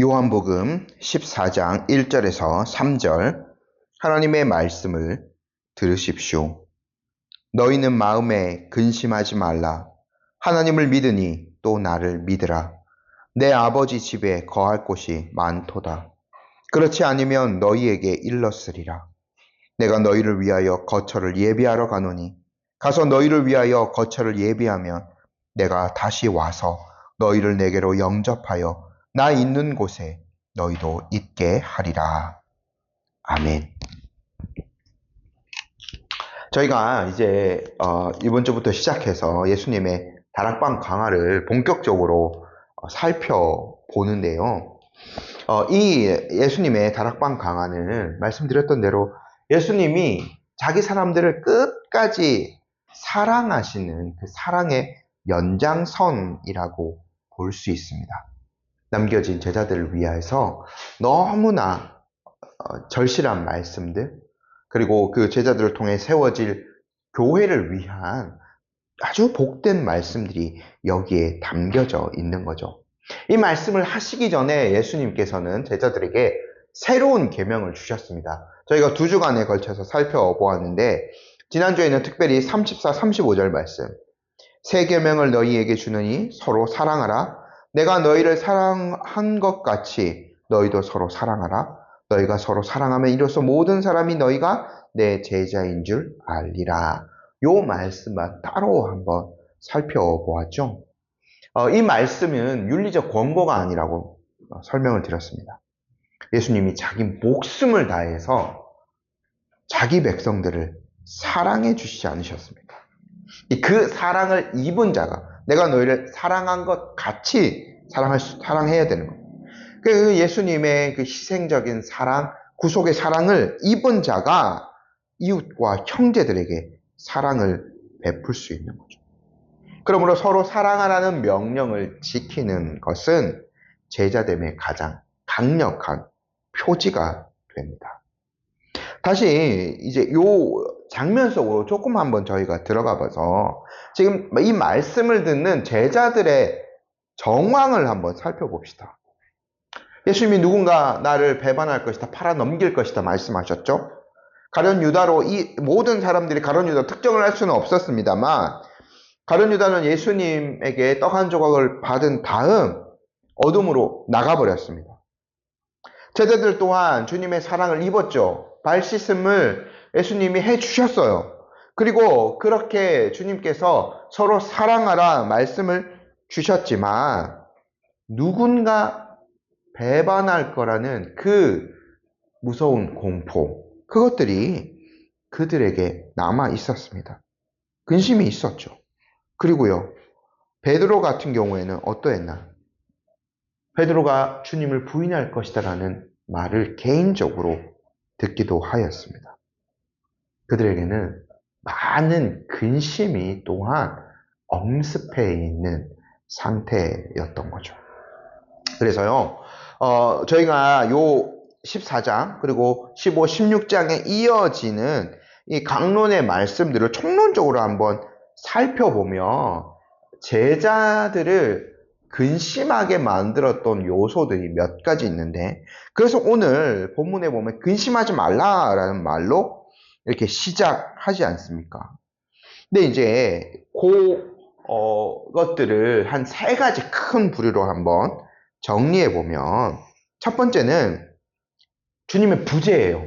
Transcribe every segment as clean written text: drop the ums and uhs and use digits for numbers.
요한복음 14장 1절에서 3절 하나님의 말씀을 들으십시오. 너희는 마음에 근심하지 말라. 하나님을 믿으니 또 나를 믿으라. 내 아버지 집에 거할 곳이 많도다. 그렇지 않으면 너희에게 일렀으리라. 내가 너희를 위하여 거처를 예비하러 가노니 가서 너희를 위하여 거처를 예비하면 내가 다시 와서 너희를 내게로 영접하여 나 있는 곳에 너희도 있게 하리라. 아멘. 저희가 이제 이번 주부터 시작해서 예수님의 다락방 강화를 본격적으로 살펴보는데요. 이 예수님의 다락방 강화는 말씀드렸던 대로 예수님이 자기 사람들을 끝까지 사랑하시는 그 사랑의 연장선이라고 볼 수 있습니다. 남겨진 제자들을 위해서 너무나 절실한 말씀들, 그리고 그 제자들을 통해 세워질 교회를 위한 아주 복된 말씀들이 여기에 담겨져 있는 거죠. 이 말씀을 하시기 전에 예수님께서는 제자들에게 새로운 계명을 주셨습니다. 저희가 2주간에 걸쳐서 살펴보았는데 지난주에는 특별히 34, 35절 말씀, 새 계명을 너희에게 주느니 서로 사랑하라. 내가 너희를 사랑한 것 같이 너희도 서로 사랑하라. 너희가 서로 사랑하면 이로써 모든 사람이 너희가 내 제자인 줄 알리라. 요 말씀만 따로 한번 살펴보았죠. 이 말씀은 윤리적 권고가 아니라고 설명을 드렸습니다. 예수님이 자기 목숨을 다해서 자기 백성들을 사랑해 주시지 않으셨습니까? 그 사랑을 입은 자가 내가 너희를 사랑한 것 같이 사랑해야 되는 겁니다. 그 예수님의 그 희생적인 사랑, 구속의 사랑을 입은 자가 이웃과 형제들에게 사랑을 베풀 수 있는 거죠. 그러므로 서로 사랑하라는 명령을 지키는 것은 제자됨의 가장 강력한 표지가 됩니다. 다시 이제 요 장면 속으로 조금 한번 저희가 들어가 봐서 지금 이 말씀을 듣는 제자들의 정황을 한번 살펴봅시다. 예수님이 누군가 나를 배반할 것이다, 팔아 넘길 것이다 말씀하셨죠. 가룟 유다로 이 모든 사람들이 가룟 유다 특정을 할 수는 없었습니다만 가룟 유다는 예수님에게 떡 한 조각을 받은 다음 어둠으로 나가버렸습니다. 제자들 또한 주님의 사랑을 입었죠. 발 씻음을 예수님이 해주셨어요. 그리고 그렇게 주님께서 서로 사랑하라 말씀을 주셨지만 누군가 배반할 거라는 그 무서운 공포, 그것들이 그들에게 남아 있었습니다. 근심이 있었죠. 그리고요, 베드로 같은 경우에는 어떠했나? 베드로가 주님을 부인할 것이다라는 말을 개인적으로 듣기도 하였습니다. 그들에게는 많은 근심이 또한 엄습해 있는 상태였던 거죠. 그래서요, 저희가 요 14장 그리고 15, 16장에 이어지는 이 강론의 말씀들을 총론적으로 한번 살펴보면 제자들을 근심하게 만들었던 요소들이 몇 가지 있는데, 그래서 오늘 본문에 보면 근심하지 말라라는 말로 이렇게 시작하지 않습니까? 근데 이제 그것들을 한 3가지 큰 부류로 한번 정리해 보면, 첫 번째는 주님의 부재예요.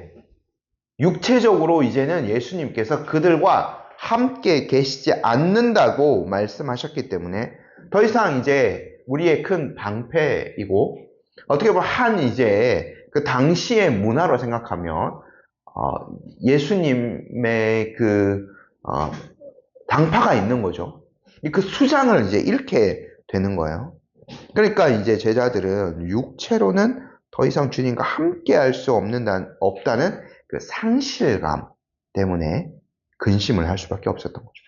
육체적으로 이제는 예수님께서 그들과 함께 계시지 않는다고 말씀하셨기 때문에 더 이상 이제 우리의 큰 방패이고, 어떻게 보면 이제 그 당시의 문화로 생각하면 예수님의 그 당파가 있는 거죠. 그 수장을 이제 잃게 되는 거예요. 그러니까 이제 제자들은 육체로는 더 이상 주님과 함께 할 수 없다는 그 상실감 때문에 근심을 할 수밖에 없었던 거죠.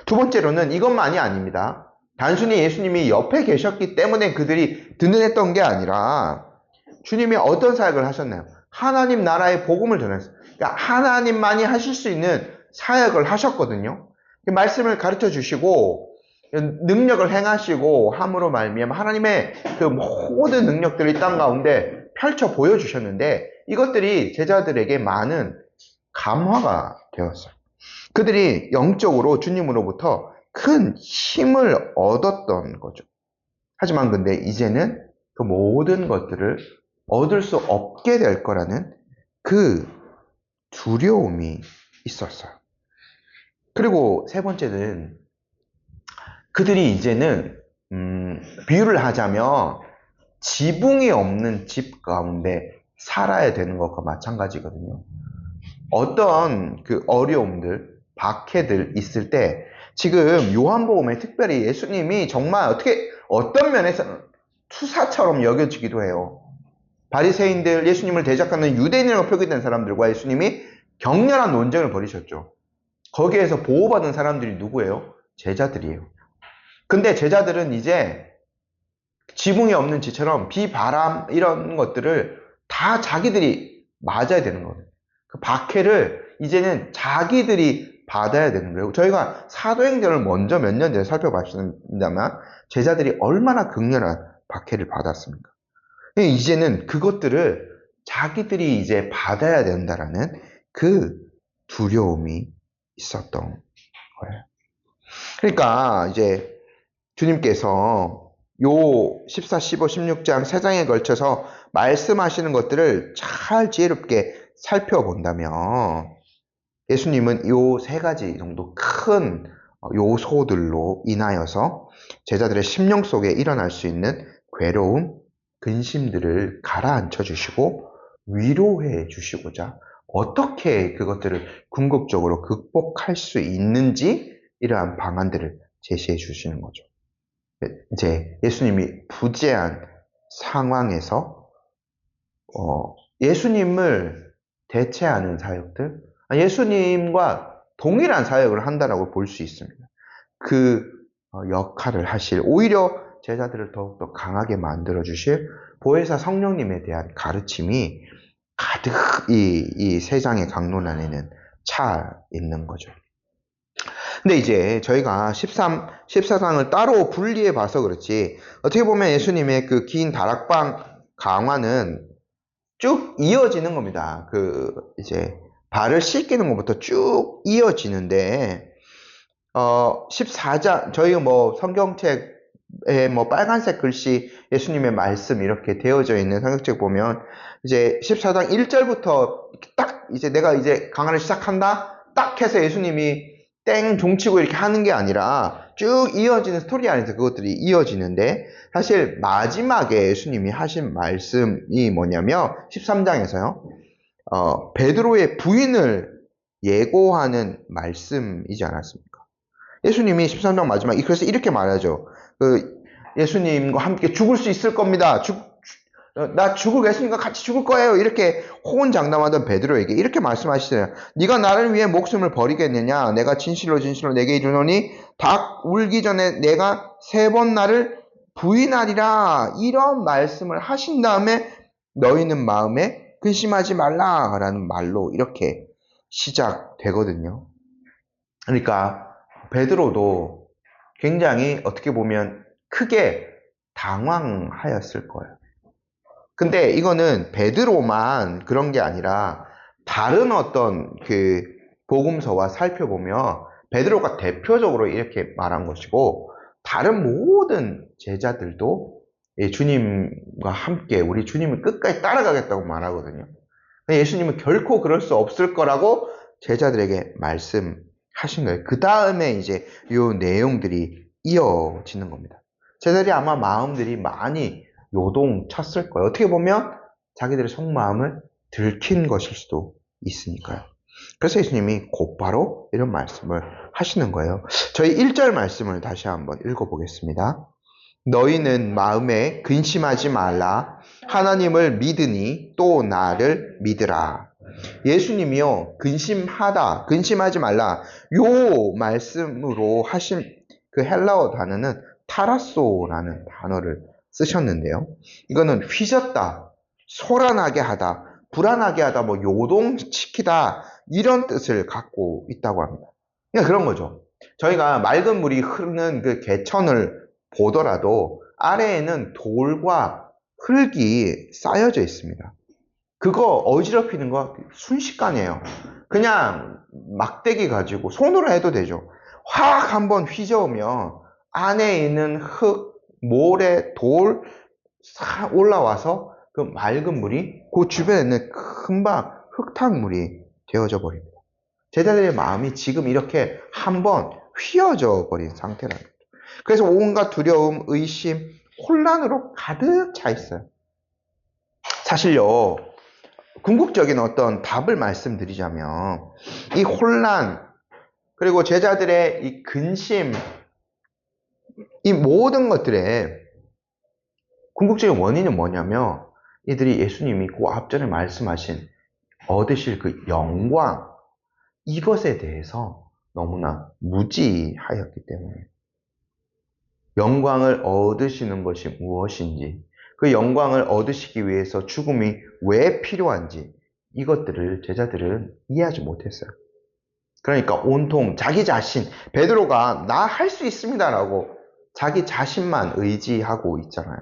두 번째로는 이것만이 아닙니다. 단순히 예수님이 옆에 계셨기 때문에 그들이 든든했던 게 아니라 주님이 어떤 사역을 하셨나요? 하나님 나라의 복음을 전했어요. 그러니까 하나님만이 하실 수 있는 사역을 하셨거든요. 말씀을 가르쳐 주시고 능력을 행하시고 함으로 말미암아 하나님의 그 모든 능력들을 이 땅 가운데 펼쳐 보여주셨는데 이것들이 제자들에게 많은 감화가 되었어요. 그들이 영적으로 주님으로부터 큰 힘을 얻었던 거죠. 하지만 근데 이제는 그 모든 것들을 얻을 수 없게 될 거라는 그 두려움이 있었어요. 그리고 세 번째는 그들이 이제는 비유를 하자면 지붕이 없는 집 가운데 살아야 되는 것과 마찬가지거든요. 어떤 그 어려움들, 박해들 있을 때 지금 요한복음에 특별히 예수님이 정말 어떤 면에서는 투사처럼 여겨지기도 해요. 바리새인들, 예수님을 대적하는 유대인이라고 표기된 사람들과 예수님이 격렬한 논쟁을 벌이셨죠. 거기에서 보호받은 사람들이 누구예요? 제자들이에요. 근데 제자들은 이제 지붕이 없는 지처럼 비바람 이런 것들을 다 자기들이 맞아야 되는 거예요. 그 박해를 이제는 자기들이 받아야 되는 거예요. 저희가 사도행전을 먼저 몇 년 전에 살펴봤습니다만 제자들이 얼마나 극렬한 박해를 받았습니까? 이제는 그것들을 자기들이 이제 받아야 된다라는 그 두려움이 있었던 거예요. 그러니까 이제 주님께서 요 14, 15, 16장 3장에 걸쳐서 말씀하시는 것들을 잘 지혜롭게 살펴본다면 예수님은 요 세 가지 정도 큰 요소들로 인하여서 제자들의 심령 속에 일어날 수 있는 괴로움, 근심들을 가라앉혀 주시고 위로해 주시고자 어떻게 그것들을 궁극적으로 극복할 수 있는지 이러한 방안들을 제시해 주시는 거죠. 이제 예수님이 부재한 상황에서 예수님을 대체하는 사역들, 예수님과 동일한 사역을 한다라고 볼 수 있습니다. 그 역할을 하실, 오히려 제자들을 더욱더 강하게 만들어 주실 보혜사 성령님에 대한 가르침이 가득 이 세 장의 강론안에는 차 있는 거죠. 근데 이제 저희가 14장을 따로 분리해 봐서 그렇지, 어떻게 보면 예수님의 그 긴 다락방 강화는 쭉 이어지는 겁니다. 이제 발을 씻기는 것부터 쭉 이어지는데, 14장, 저희가 성경책에 빨간색 글씨 예수님의 말씀 이렇게 되어져 있는 성경책 보면, 이제 14장 1절부터 딱 이제 내가 이제 강화를 시작한다? 딱 해서 예수님이 땡 종치고 이렇게 하는 게 아니라 쭉 이어지는 스토리 안에서 그것들이 이어지는데, 사실 마지막에 예수님이 하신 말씀이 뭐냐면 13장에서요 베드로의 부인을 예고하는 말씀이지 않았습니까? 예수님이 13장 마지막 그래서 이렇게 말하죠. 예수님과 함께 죽을 수 있을 겁니다. 나 예수님과 같이 죽을 거예요. 이렇게 호언장담하던 베드로에게 이렇게 말씀하시잖아요. 네가 나를 위해 목숨을 버리겠느냐? 내가 진실로 진실로 내게 이르노니 닭 울기 전에 내가 3번 나를 부인하리라. 이런 말씀을 하신 다음에 너희는 마음에 근심하지 말라라는 말로 이렇게 시작되거든요. 그러니까 베드로도 굉장히 어떻게 보면 크게 당황하였을 거예요. 근데 이거는 베드로만 그런 게 아니라 다른 어떤 그 복음서와 살펴보면 베드로가 대표적으로 이렇게 말한 것이고, 다른 모든 제자들도 주님과 함께 우리 주님을 끝까지 따라가겠다고 말하거든요. 예수님은 결코 그럴 수 없을 거라고 제자들에게 말씀하신 거예요. 그 다음에 이제 이 내용들이 이어지는 겁니다. 제자들이 아마 마음들이 많이 요동쳤을 거예요. 어떻게 보면 자기들의 속마음을 들킨 것일 수도 있으니까요. 그래서 예수님이 곧바로 이런 말씀을 하시는 거예요. 저희 1절 말씀을 다시 한번 읽어보겠습니다. 너희는 마음에 근심하지 말라. 하나님을 믿으니 또 나를 믿으라. 예수님이요, 근심하지 말라. 요 말씀으로 하신 그 헬라어 단어는 타라소라는 단어를 쓰셨는데요. 이거는 휘젓다, 소란하게 하다, 불안하게 하다, 요동시키다 이런 뜻을 갖고 있다고 합니다. 그러니까 그런 거죠. 저희가 맑은 물이 흐르는 그 개천을 보더라도 아래에는 돌과 흙이 쌓여져 있습니다. 그거 어지럽히는 거 순식간이에요. 그냥 막대기 가지고 손으로 해도 되죠. 확 한번 휘저으면 안에 있는 흙, 모래, 돌 올라와서 그 맑은 물이 그 주변에 있는 금방 흙탕물이 되어져 버립니다. 제자들의 마음이 지금 이렇게 한번 휘어져 버린 상태랍니다. 그래서 온갖 두려움, 의심, 혼란으로 가득 차 있어요. 사실요, 궁극적인 어떤 답을 말씀드리자면 이 혼란, 그리고 제자들의 이 근심, 이 모든 것들의 궁극적인 원인은 뭐냐면 이들이 예수님이 그 앞전에 말씀하신 얻으실 그 영광, 이것에 대해서 너무나 무지하였기 때문에 영광을 얻으시는 것이 무엇인지, 그 영광을 얻으시기 위해서 죽음이 왜 필요한지 이것들을 제자들은 이해하지 못했어요. 그러니까 온통 자기 자신, 베드로가 나 할 수 있습니다라고 자기 자신만 의지하고 있잖아요.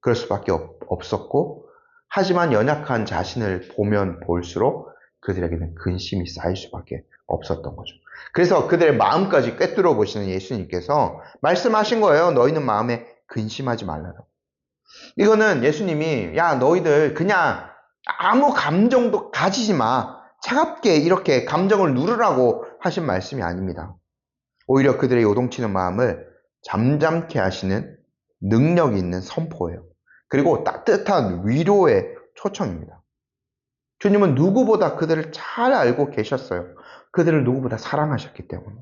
그럴 수밖에 없었고, 하지만 연약한 자신을 보면 볼수록 그들에게는 근심이 쌓일 수밖에 없었던 거죠. 그래서 그들의 마음까지 꿰뚫어 보시는 예수님께서 말씀하신 거예요. 너희는 마음에 근심하지 말라고. 이거는 예수님이 야 너희들 그냥 아무 감정도 가지지 마. 차갑게 이렇게 감정을 누르라고 하신 말씀이 아닙니다. 오히려 그들의 요동치는 마음을 잠잠케 하시는 능력이 있는 선포예요. 그리고 따뜻한 위로의 초청입니다. 주님은 누구보다 그들을 잘 알고 계셨어요. 그들을 누구보다 사랑하셨기 때문에.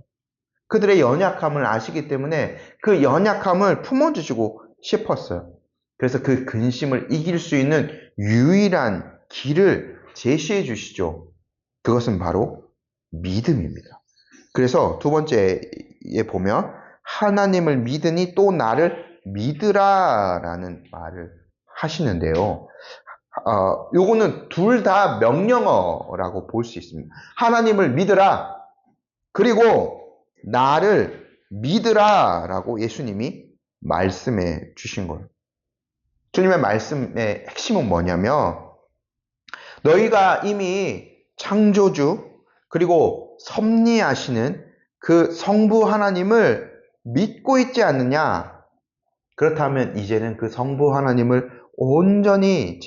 그들의 연약함을 아시기 때문에 그 연약함을 품어주시고 싶었어요. 그래서 그 근심을 이길 수 있는 유일한 길을 제시해 주시죠. 그것은 바로 믿음입니다. 그래서 두 번째에 보면 하나님을 믿으니 또 나를 믿으라 라는 말을 하시는데요. 요거는 둘 다 명령어라고 볼 수 있습니다. 하나님을 믿으라, 그리고 나를 믿으라 라고 예수님이 말씀해 주신 거예요. 주님의 말씀의 핵심은 뭐냐면 너희가 이미 창조주 그리고 섭리하시는 그 성부 하나님을 믿고 있지 않느냐? 그렇다면 이제는 그 성부 하나님을 온전히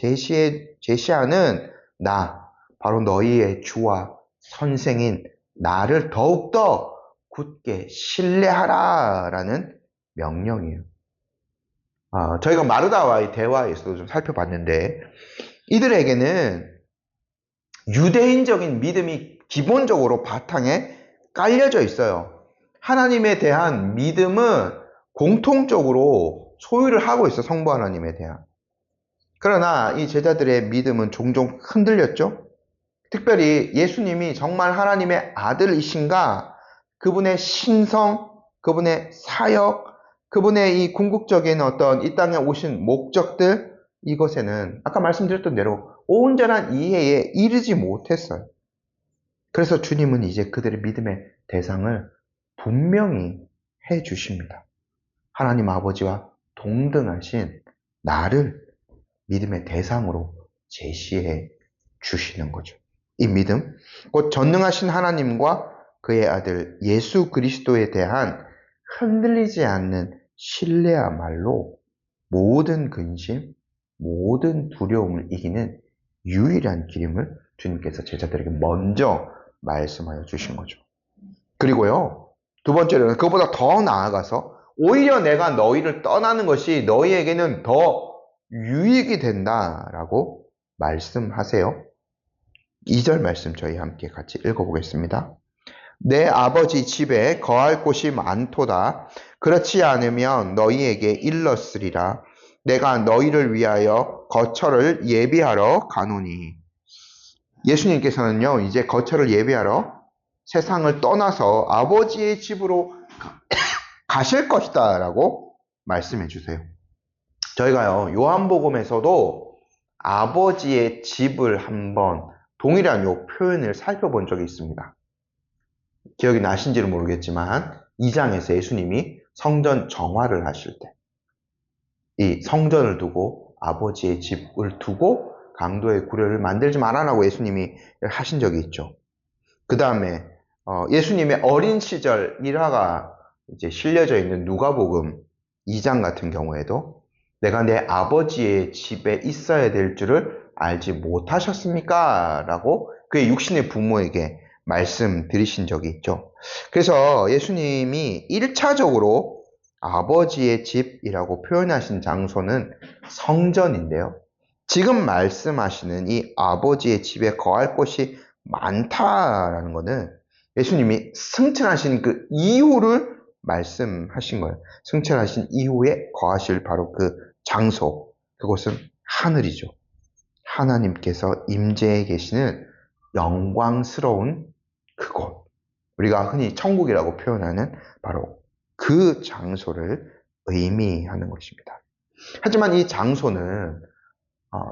제시하는 나, 바로 너희의 주와 선생인 나를 더욱더 굳게 신뢰하라 라는 명령이에요. 저희가 마르다와의 대화에서도 좀 살펴봤는데 이들에게는 유대인적인 믿음이 기본적으로 바탕에 깔려져 있어요. 하나님에 대한 믿음은 공통적으로 소유를 하고 있어, 성부 하나님에 대한. 그러나 이 제자들의 믿음은 종종 흔들렸죠. 특별히 예수님이 정말 하나님의 아들이신가, 그분의 신성, 그분의 사역, 그분의 이 궁극적인 어떤 이 땅에 오신 목적들, 이것에는 아까 말씀드렸던 대로 온전한 이해에 이르지 못했어요. 그래서 주님은 이제 그들의 믿음의 대상을 분명히 해 주십니다. 하나님 아버지와 동등하신 나를 믿음의 대상으로 제시해 주시는 거죠. 이 믿음, 곧 전능하신 하나님과 그의 아들 예수 그리스도에 대한 흔들리지 않는 신뢰야말로 모든 근심, 모든 두려움을 이기는 유일한 길임을 주님께서 제자들에게 먼저 말씀하여 주신 거죠. 그리고요, 두 번째로는 그보다 더 나아가서 오히려 내가 너희를 떠나는 것이 너희에게는 더 유익이 된다라고 말씀하세요. 2절 말씀 저희 함께 같이 읽어보겠습니다. 내 아버지 집에 거할 곳이 많도다. 그렇지 않으면 너희에게 일렀으리라. 내가 너희를 위하여 거처를 예비하러 가노니. 예수님께서는요, 이제 거처를 예비하러 세상을 떠나서 아버지의 집으로 가실 것이다 라고 말씀해 주세요. 저희가요, 요한복음에서도 아버지의 집을 한번 동일한 요 표현을 살펴본 적이 있습니다. 기억이 나신지는 모르겠지만 2장에서 예수님이 성전 정화를 하실 때, 이 성전을 두고 아버지의 집을 두고 강도의 구려를 만들지 말아라고 예수님이 하신 적이 있죠. 그 다음에 예수님의 어린 시절 일화가 이제 실려져 있는 누가복음 2장 같은 경우에도 내가 내 아버지의 집에 있어야 될 줄을 알지 못하셨습니까? 라고 그의 육신의 부모에게 말씀드리신 적이 있죠. 그래서 예수님이 1차적으로 아버지의 집이라고 표현하신 장소는 성전인데요. 지금 말씀하시는 이 아버지의 집에 거할 곳이 많다라는 것은 예수님이 승천하신 그 이후를 말씀하신 거예요. 승천하신 이후에 거하실 바로 그 장소, 그곳은 하늘이죠. 하나님께서 임재해 계시는 영광스러운 그곳, 우리가 흔히 천국이라고 표현하는 바로 그 장소를 의미하는 것입니다. 하지만 이 장소는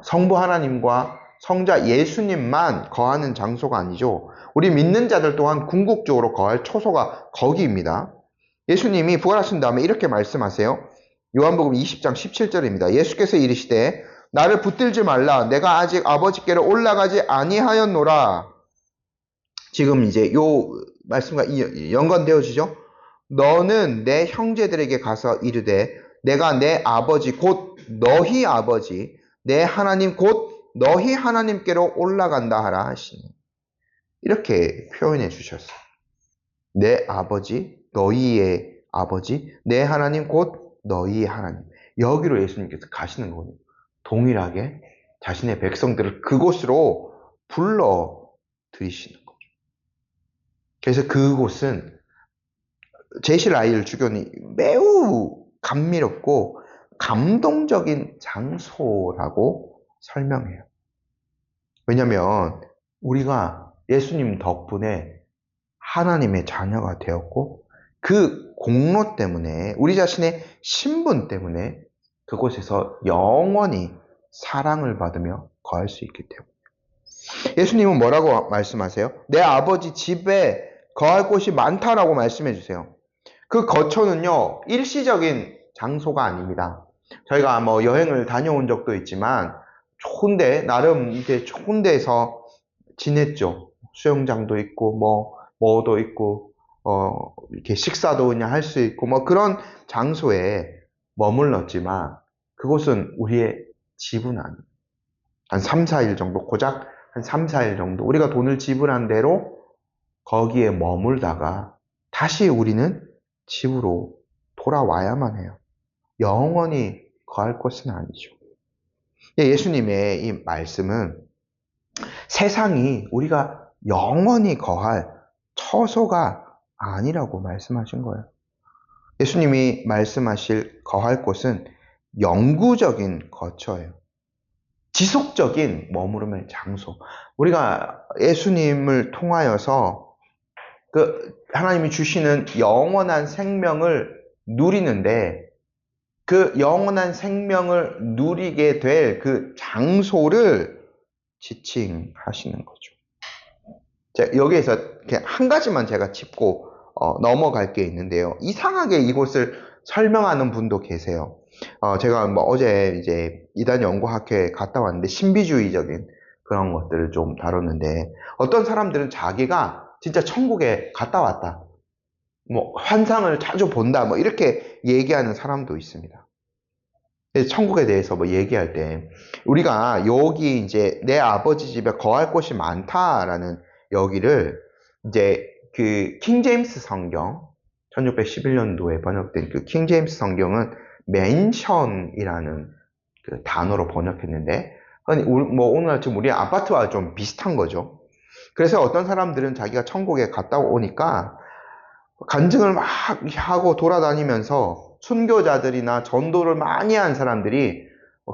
성부 하나님과 성자 예수님만 거하는 장소가 아니죠. 우리 믿는 자들 또한 궁극적으로 거할 초소가 거기입니다. 예수님이 부활하신 다음에 이렇게 말씀하세요. 요한복음 20장 17절입니다. 예수께서 이르시되 나를 붙들지 말라. 내가 아직 아버지께로 올라가지 아니하였노라. 지금 이제 요 말씀과 연관되어지죠. 너는 내 형제들에게 가서 이르되 내가 내 아버지 곧 너희 아버지 내 하나님 곧 너희 하나님께로 올라간다 하라 하시니, 이렇게 표현해 주셨어요. 내 아버지, 너희의 아버지, 내 하나님 곧 너희의 하나님. 여기로 예수님께서 가시는 거예요. 동일하게 자신의 백성들을 그곳으로 불러 들이시는 거죠. 그래서 그곳은 제시라엘 주교는 매우 감미롭고 감동적인 장소라고 설명해요. 왜냐하면 우리가 예수님 덕분에 하나님의 자녀가 되었고 그 공로 때문에, 우리 자신의 신분 때문에 그곳에서 영원히 사랑을 받으며 거할 수 있기 때문에. 예수님은 뭐라고 말씀하세요? 내 아버지 집에 거할 곳이 많다라고 말씀해 주세요. 그 거처는요, 일시적인 장소가 아닙니다. 저희가 뭐 여행을 다녀온 적도 있지만 좋은데, 나름 이제 좋은 데서 지냈죠. 수영장도 있고 뭐도 있고 이렇게 식사도 그냥 할 수 있고 뭐 그런 장소에 머물렀지만 그곳은 우리의 집은 아니에요. 한 3, 4일 정도, 고작 한 3, 4일 정도 우리가 돈을 지불한 대로 거기에 머물다가 다시 우리는 집으로 돌아와야만 해요. 영원히 거할 것은 아니죠. 예수님의 이 말씀은 세상이 우리가 영원히 거할 처소가 아니라고 말씀하신 거예요. 예수님이 말씀하실 거할 곳은 영구적인 거처예요. 지속적인 머무름의 장소. 우리가 예수님을 통하여서 그 하나님이 주시는 영원한 생명을 누리는데, 그 영원한 생명을 누리게 될 그 장소를 지칭하시는 거죠. 여기에서 그냥 한 가지만 제가 짚고 넘어갈 게 있는데요. 이상하게 이곳을 설명하는 분도 계세요. 제가 어제 이제 이단 연구학회에 갔다 왔는데 신비주의적인 그런 것들을 좀 다뤘는데, 어떤 사람들은 자기가 진짜 천국에 갔다 왔다, 환상을 자주 본다, 이렇게 얘기하는 사람도 있습니다. 천국에 대해서 얘기할 때 우리가 여기 이제 내 아버지 집에 거할 곳이 많다라는 여기를 이제 그 킹제임스 성경 1611년도에 번역된 그 킹제임스 성경은 맨션이라는 그 단어로 번역했는데, 오늘 지금 우리 아파트와 좀 비슷한 거죠. 그래서 어떤 사람들은 자기가 천국에 갔다 오니까 간증을 막 하고 돌아다니면서 순교자들이나 전도를 많이 한 사람들이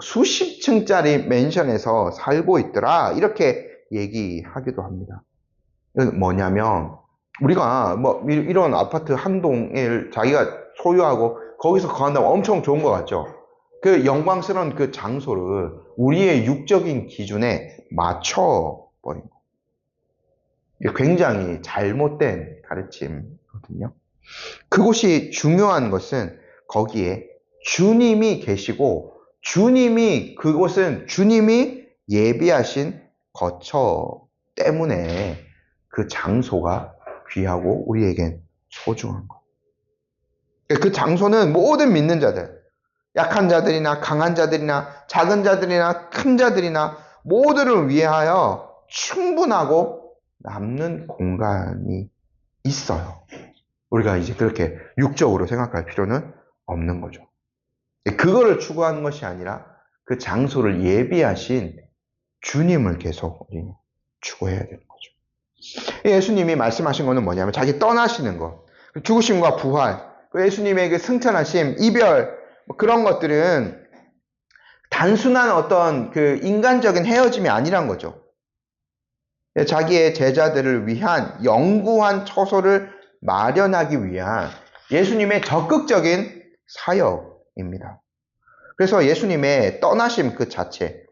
수십 층짜리 맨션에서 살고 있더라, 이렇게 얘기하기도 합니다. 이건 뭐냐면, 우리가 이런 아파트 한 동을 자기가 소유하고 거기서 거한다면 엄청 좋은 것 같죠. 그 영광스러운 그 장소를 우리의 육적인 기준에 맞춰버린 거. 이게 굉장히 잘못된 가르침이거든요. 그곳이 중요한 것은 거기에 주님이 계시고 그곳은 주님이 예비하신 거처 때문에 그 장소가 귀하고 우리에겐 소중한 것. 그 장소는 모든 믿는 자들, 약한 자들이나 강한 자들이나 작은 자들이나 큰 자들이나 모두를 위하여 충분하고 남는 공간이 있어요. 우리가 이제 그렇게 육적으로 생각할 필요는 없는 거죠. 그거를 추구하는 것이 아니라 그 장소를 예비하신 주님을 계속 우리 추구해야 되는 거죠. 예수님이 말씀하신 거는 뭐냐면 자기 떠나시는 것, 죽으심과 부활, 예수님의 승천하심, 이별, 그런 것들은 단순한 어떤 그 인간적인 헤어짐이 아니란 거죠. 자기의 제자들을 위한 영구한 처소를 마련하기 위한 예수님의 적극적인 사역입니다. 그래서 예수님의 떠나심 그 자체,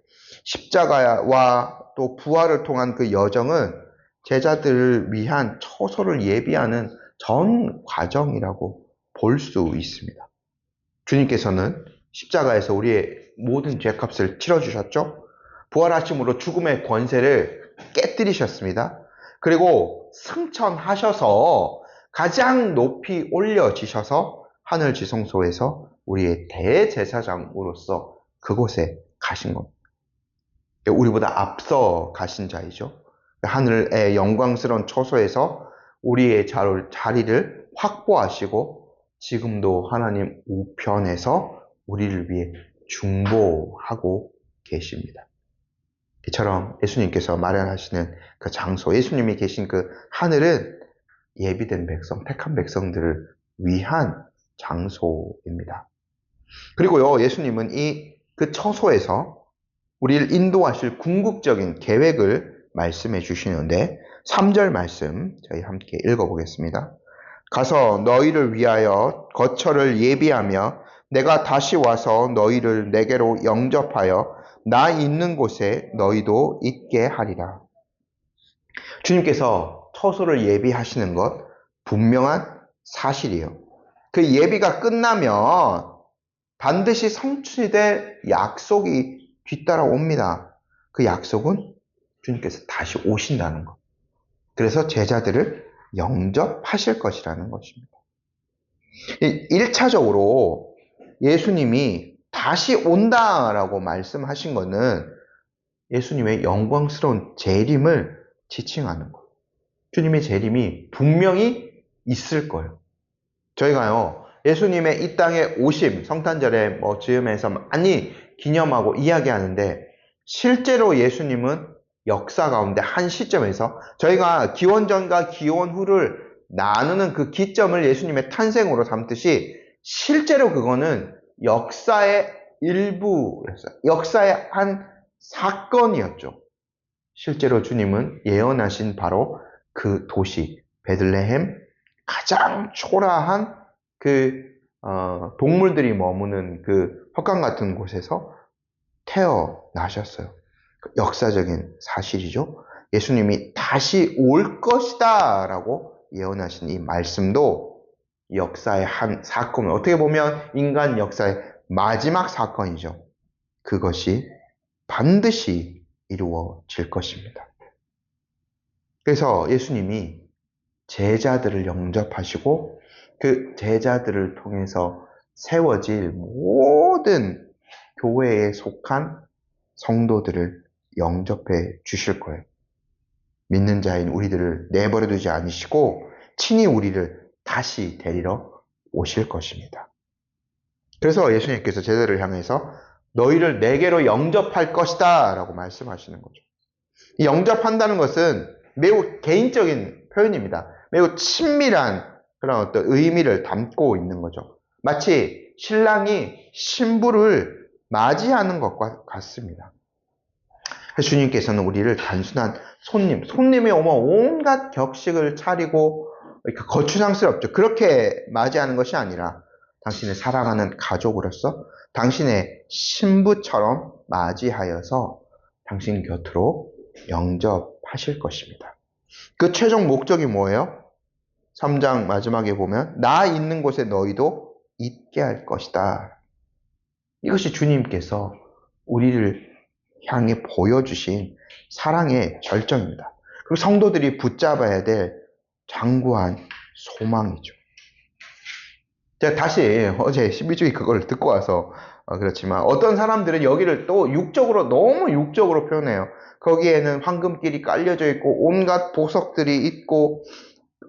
십자가와 또 부활을 통한 그 여정은 제자들을 위한 처소를 예비하는 전 과정이라고 볼 수 있습니다. 주님께서는 십자가에서 우리의 모든 죄값을 치러주셨죠. 부활하심으로 죽음의 권세를 깨뜨리셨습니다. 그리고 승천하셔서 가장 높이 올려지셔서 하늘 지성소에서 우리의 대제사장으로서 그곳에 가신 겁니다. 우리보다 앞서 가신 자이죠. 하늘의 영광스러운 처소에서 우리의 자리를 확보하시고 지금도 하나님 우편에서 우리를 위해 중보하고 계십니다. 이처럼 예수님께서 마련하시는 그 장소, 예수님이 계신 그 하늘은 예비된 백성, 택한 백성들을 위한 장소입니다. 그리고요, 예수님은 그 처소에서 우리를 인도하실 궁극적인 계획을 말씀해 주시는데 3절 말씀 저희 함께 읽어보겠습니다. 가서 너희를 위하여 거처를 예비하며 내가 다시 와서 너희를 내게로 영접하여 나 있는 곳에 너희도 있게 하리라. 주님께서 처소를 예비하시는 것 분명한 사실이에요. 그 예비가 끝나면 반드시 성취될 약속이 뒤따라옵니다. 그 약속은 주님께서 다시 오신다는 것. 그래서 제자들을 영접하실 것이라는 것입니다. 1차적으로 예수님이 다시 온다라고 말씀하신 것은 예수님의 영광스러운 재림을 지칭하는 거예요. 주님의 재림이 분명히 있을 거예요. 저희가요, 예수님의 이 땅에 오심, 성탄절에 즈음에서 많이 기념하고 이야기하는데 실제로 예수님은 역사 가운데 한 시점에서 저희가 기원전과 기원후를 나누는 그 기점을 예수님의 탄생으로 삼듯이 실제로 그거는 역사의 일부였어요. 역사의 한 사건이었죠. 실제로 주님은 예언하신 바로 그 도시 베들레헴 가장 초라한 동물들이 머무는 그 헛강 같은 곳에서 태어나셨어요. 역사적인 사실이죠. 예수님이 다시 올 것이다 라고 예언하신 이 말씀도 역사의 한 사건, 어떻게 보면 인간 역사의 마지막 사건이죠. 그것이 반드시 이루어질 것입니다. 그래서 예수님이 제자들을 영접하시고 그 제자들을 통해서 세워질 모든 교회에 속한 성도들을 영접해 주실 거예요. 믿는 자인 우리들을 내버려 두지 않으시고 친히 우리를 다시 데리러 오실 것입니다. 그래서 예수님께서 제자들을 향해서 너희를 내게로 영접할 것이다 라고 말씀하시는 거죠. 이 영접한다는 것은 매우 개인적인 표현입니다. 매우 친밀한 그런 어떤 의미를 담고 있는 거죠. 마치 신랑이 신부를 맞이하는 것과 같습니다. 주님께서는 우리를 단순한 손님이 오면 온갖 격식을 차리고 거추장스럽죠. 그렇게 맞이하는 것이 아니라 당신을 사랑하는 가족으로서 당신의 신부처럼 맞이하여서 당신 곁으로 영접하실 것입니다. 그 최종 목적이 뭐예요? 3장 마지막에 보면 나 있는 곳에 너희도 있게 할 것이다. 이것이 주님께서 우리를 향해 보여주신 사랑의 절정입니다. 그리고 성도들이 붙잡아야 될 장구한 소망이죠. 제가 다시 어제 신비주의 그걸 듣고 와서 그렇지만 어떤 사람들은 여기를 또 육적으로 너무 육적으로 표현해요. 거기에는 황금길이 깔려져 있고 온갖 보석들이 있고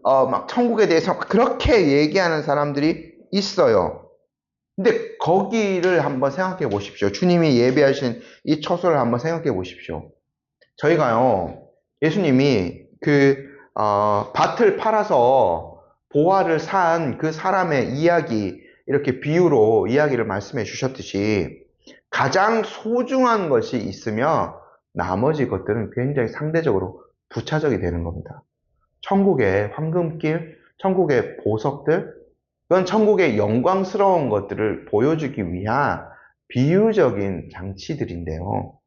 막 천국에 대해서 그렇게 얘기하는 사람들이 있어요. 근데 거기를 한번 생각해 보십시오. 주님이 예배하신 이 처소를 한번 생각해 보십시오. 저희가요, 예수님이 밭을 팔아서 보화를 산 그 사람의 이야기, 이렇게 비유로 이야기를 말씀해 주셨듯이 가장 소중한 것이 있으면 나머지 것들은 굉장히 상대적으로 부차적이 되는 겁니다. 천국의 황금길, 천국의 보석들, 그건 천국의 영광스러운 것들을 보여주기 위한 비유적인 장치들인데요.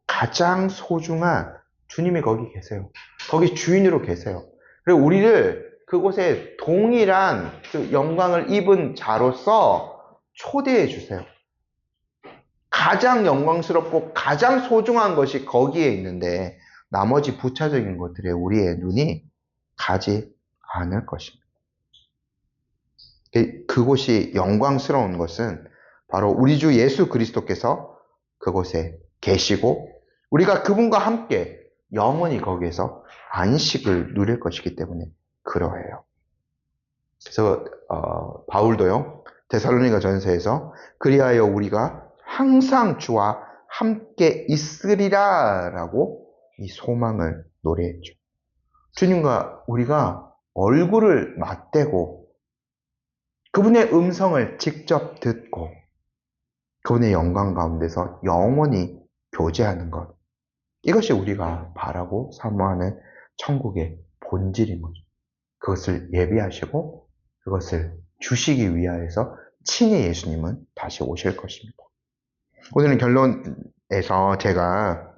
가장 소중한 주님이 거기 계세요. 거기 주인으로 계세요. 그리고 우리를 그곳에 동일한 그 영광을 입은 자로서 초대해 주세요. 가장 영광스럽고 가장 소중한 것이 거기에 있는데 나머지 부차적인 것들에 우리의 눈이 가지 않을 것입니다. 그곳이 영광스러운 것은 바로 우리 주 예수 그리스도께서 그곳에 계시고 우리가 그분과 함께 영원히 거기에서 안식을 누릴 것이기 때문에 그러해요. 그래서 바울도요, 데살로니가 전서에서 그리하여 우리가 항상 주와 함께 있으리라 라고 이 소망을 노래했죠. 주님과 우리가 얼굴을 맞대고 그분의 음성을 직접 듣고 그분의 영광 가운데서 영원히 교제하는 것, 이것이 우리가 바라고 사모하는 천국의 본질인 거죠. 그것을 예비하시고 그것을 주시기 위하여서 친히 예수님은 다시 오실 것입니다. 오늘은 결론에서 제가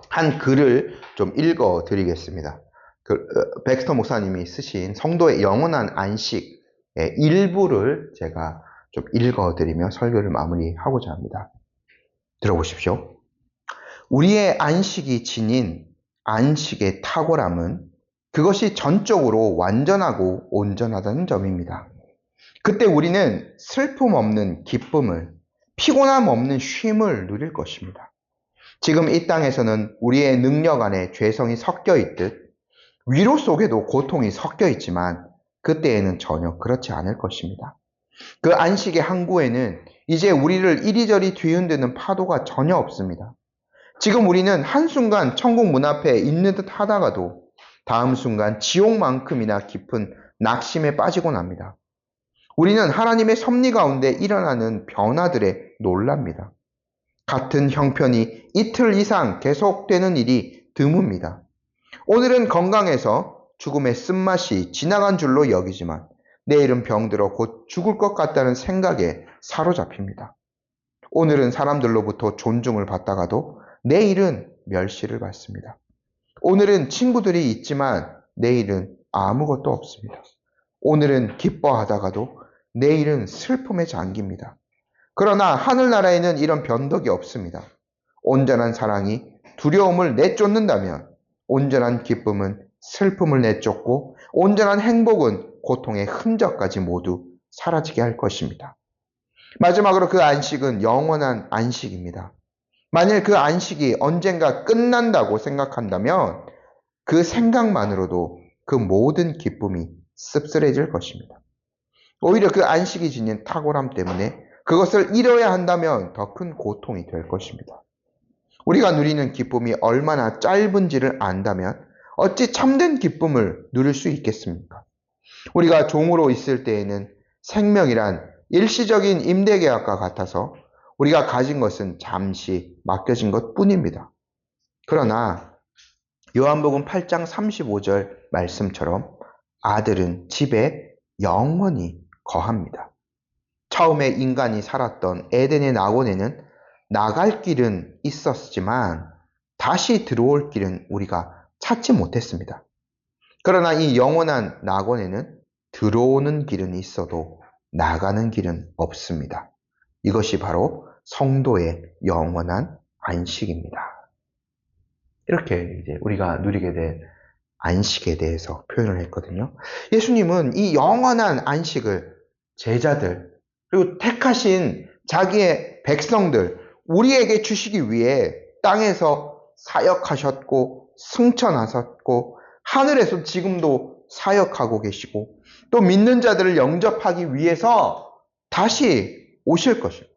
한 글을 좀 읽어 드리겠습니다. 백스터 목사님이 쓰신 성도의 영원한 안식의 일부를 제가 좀 읽어 드리며 설교를 마무리하고자 합니다. 들어보십시오. 우리의 안식이 지닌 안식의 탁월함은 그것이 전적으로 완전하고 온전하다는 점입니다. 그때 우리는 슬픔 없는 기쁨을, 피곤함 없는 쉼을 누릴 것입니다. 지금 이 땅에서는 우리의 능력 안에 죄성이 섞여 있듯 위로 속에도 고통이 섞여 있지만 그때에는 전혀 그렇지 않을 것입니다. 그 안식의 항구에는 이제 우리를 이리저리 뒤흔드는 파도가 전혀 없습니다. 지금 우리는 한순간 천국 문 앞에 있는 듯 하다가도 다음 순간 지옥만큼이나 깊은 낙심에 빠지곤 합니다. 우리는 하나님의 섭리 가운데 일어나는 변화들에 놀랍니다. 같은 형편이 이틀 이상 계속되는 일이 드뭅니다. 오늘은 건강해서 죽음의 쓴맛이 지나간 줄로 여기지만 내일은 병들어 곧 죽을 것 같다는 생각에 사로잡힙니다. 오늘은 사람들로부터 존중을 받다가도 내일은 멸시를 받습니다. 오늘은 친구들이 있지만 내일은 아무것도 없습니다. 오늘은 기뻐하다가도 내일은 슬픔에 잠깁니다. 그러나 하늘나라에는 이런 변덕이 없습니다. 온전한 사랑이 두려움을 내쫓는다면 온전한 기쁨은 슬픔을 내쫓고 온전한 행복은 고통의 흔적까지 모두 사라지게 할 것입니다. 마지막으로 그 안식은 영원한 안식입니다. 만일 그 안식이 언젠가 끝난다고 생각한다면 그 생각만으로도 그 모든 기쁨이 씁쓸해질 것입니다. 오히려 그 안식이 지닌 탁월함 때문에 그것을 잃어야 한다면 더 큰 고통이 될 것입니다. 우리가 누리는 기쁨이 얼마나 짧은지를 안다면 어찌 참된 기쁨을 누릴 수 있겠습니까? 우리가 종으로 있을 때에는 생명이란 일시적인 임대계약과 같아서 우리가 가진 것은 잠시 맡겨진 것 뿐입니다. 그러나 요한복음 8장 35절 말씀처럼 아들은 집에 영원히 거합니다. 처음에 인간이 살았던 에덴의 낙원에는 나갈 길은 있었지만 다시 들어올 길은 우리가 찾지 못했습니다. 그러나 이 영원한 낙원에는 들어오는 길은 있어도 나가는 길은 없습니다. 이것이 바로 성도의 영원한 안식입니다. 이렇게 이제 우리가 누리게 될 안식에 대해서 표현을 했거든요. 예수님은 이 영원한 안식을 제자들, 그리고 택하신 자기의 백성들, 우리에게 주시기 위해 땅에서 사역하셨고, 승천하셨고, 하늘에서 지금도 사역하고 계시고, 또 믿는 자들을 영접하기 위해서 다시 오실 것입니다.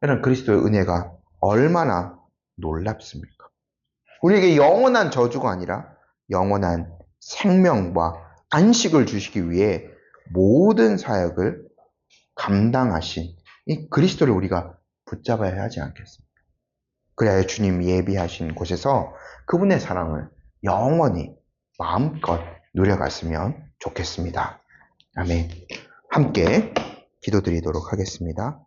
이런 그리스도의 은혜가 얼마나 놀랍습니까? 우리에게 영원한 저주가 아니라 영원한 생명과 안식을 주시기 위해 모든 사역을 감당하신 이 그리스도를 우리가 붙잡아야 하지 않겠습니까? 그래야 주님 예비하신 곳에서 그분의 사랑을 영원히 마음껏 누려갔으면 좋겠습니다. 아멘. 함께 기도드리도록 하겠습니다.